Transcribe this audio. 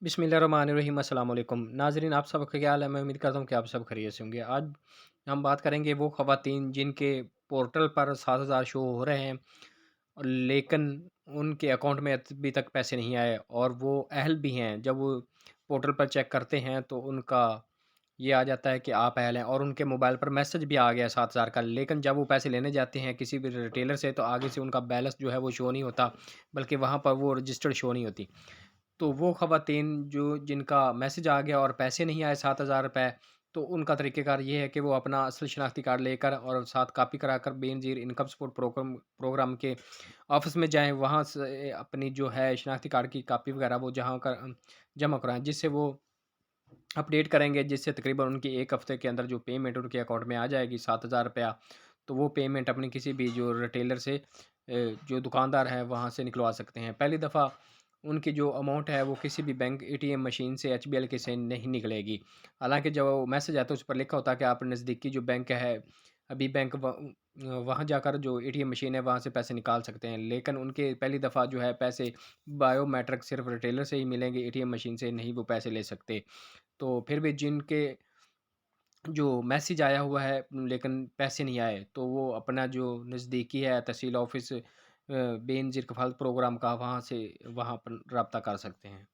बिस्मिल्लाहिर्रहमानिर्रहीम अस्सलाम वालेकुम नाज़रीन, आप सब का क्या हाल है? मैं उम्मीद करता हूँ कि आप सब खैरियत से होंगे। आज हम बात करेंगे वो ख़वातीन जिनके पोर्टल पर 7,000 शो हो रहे हैं, लेकिन उनके अकाउंट में अभी तक पैसे नहीं आए और वो अहल भी हैं। जब वो पोर्टल पर चेक करते हैं तो उनका ये आ जाता है कि आप अहल हैं और उनके मोबाइल पर मैसेज भी आ गया 7,000 का। लेकिन जब वो पैसे लेने जाते हैं किसी भी रिटेलर से तो आगे से उनका बैलेंस जो है वो शो नहीं होता, बल्कि वहाँ पर वो रजिस्टर्ड शो नहीं होती। तो वो ख़वातीन जो जिनका मैसेज आ गया और पैसे नहीं आए 7,000 रुपए, तो उनका तरीक़ेकार ये है कि वो अपना असल शनाख्ती कार्ड लेकर और साथ कॉपी कराकर Benazir income support programme programme के ऑफ़िस में जाएँ, वहाँ से अपनी जो है शनाख्ती कार्ड की कॉपी वग़ैरह वो जहाँ का जमा कराएँ, जिससे वो अपडेट करेंगे, जिससे तकरीबन उनकी 1 हफ़्ते के अंदर जो पेमेंट उनके अकाउंट में आ जाएगी 7,000 रुपया, तो वो पेमेंट अपनी किसी भी जो रिटेलर से जो दुकानदार है वहाँ से निकलवा सकते हैं। पहली दफ़ा उनकी जो अमाउंट है वो किसी भी बैंक एटीएम मशीन से एचबीएल के से नहीं निकलेगी। हालाँकि जब वो मैसेज आता है उस पर लिखा होता है कि आप नज़दीकी जो बैंक है, अभी बैंक वहाँ जाकर जो एटीएम मशीन है वहाँ से पैसे निकाल सकते हैं। लेकिन उनके पहली दफ़ा जो है पैसे बायोमेट्रिक सिर्फ़ रिटेलर से ही मिलेंगे, एटीएम मशीन से नहीं वो पैसे ले सकते। तो फिर भी जिनके जो मैसेज आया हुआ है लेकिन पैसे नहीं आए, तो वो अपना जो नज़दीकी है तहसील ऑफ़िस बेनज़ीर कफ़ालत प्रोग्राम का वहाँ से वहाँ पर राब्ता कर सकते हैं।